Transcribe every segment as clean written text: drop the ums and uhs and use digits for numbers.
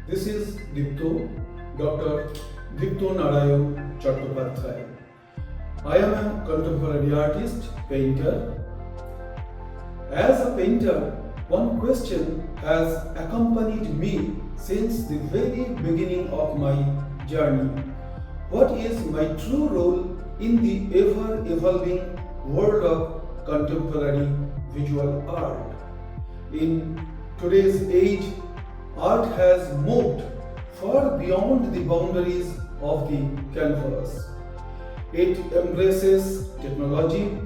This is Dr. Dipto Narayan Chattopadhyay. I am a contemporary artist, painter. As a painter, one question has accompanied me since the very beginning of my journey. What is my true role in the ever-evolving world of contemporary visual art? In today's age, art has moved far beyond the boundaries of the canvas. It embraces technology,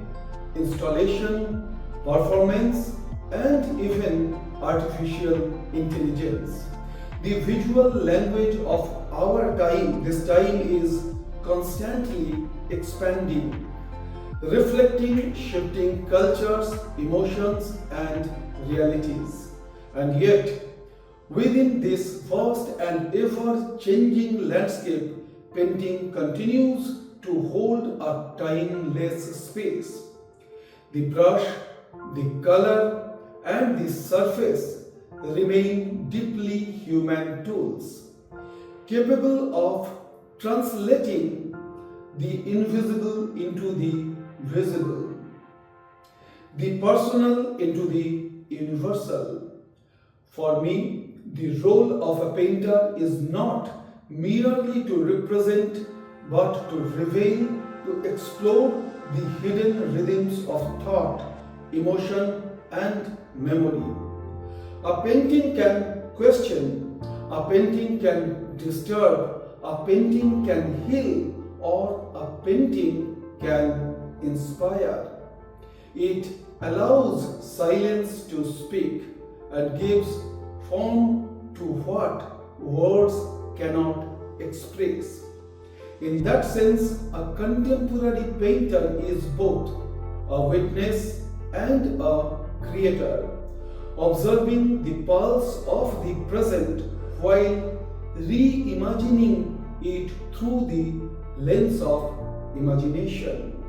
installation, performance, and even artificial intelligence. The visual language of our time, this time, is constantly expanding, reflecting shifting cultures, emotions, and realities. And yet, within this vast and ever-changing landscape, painting continues to hold a timeless space. The brush, the color, and the surface remain deeply human tools, capable of translating the invisible into the visible, the personal into the universal. For me, the role of a painter is not merely to represent, but to reveal, to explore the hidden rhythms of thought, emotion, and memory. A painting can question, a painting can disturb, a painting can heal, or a painting can inspire. It allows silence to speak and gives form to what words cannot express. In that sense, a contemporary painter is both a witness and a creator, observing the pulse of the present while reimagining it through the lens of imagination.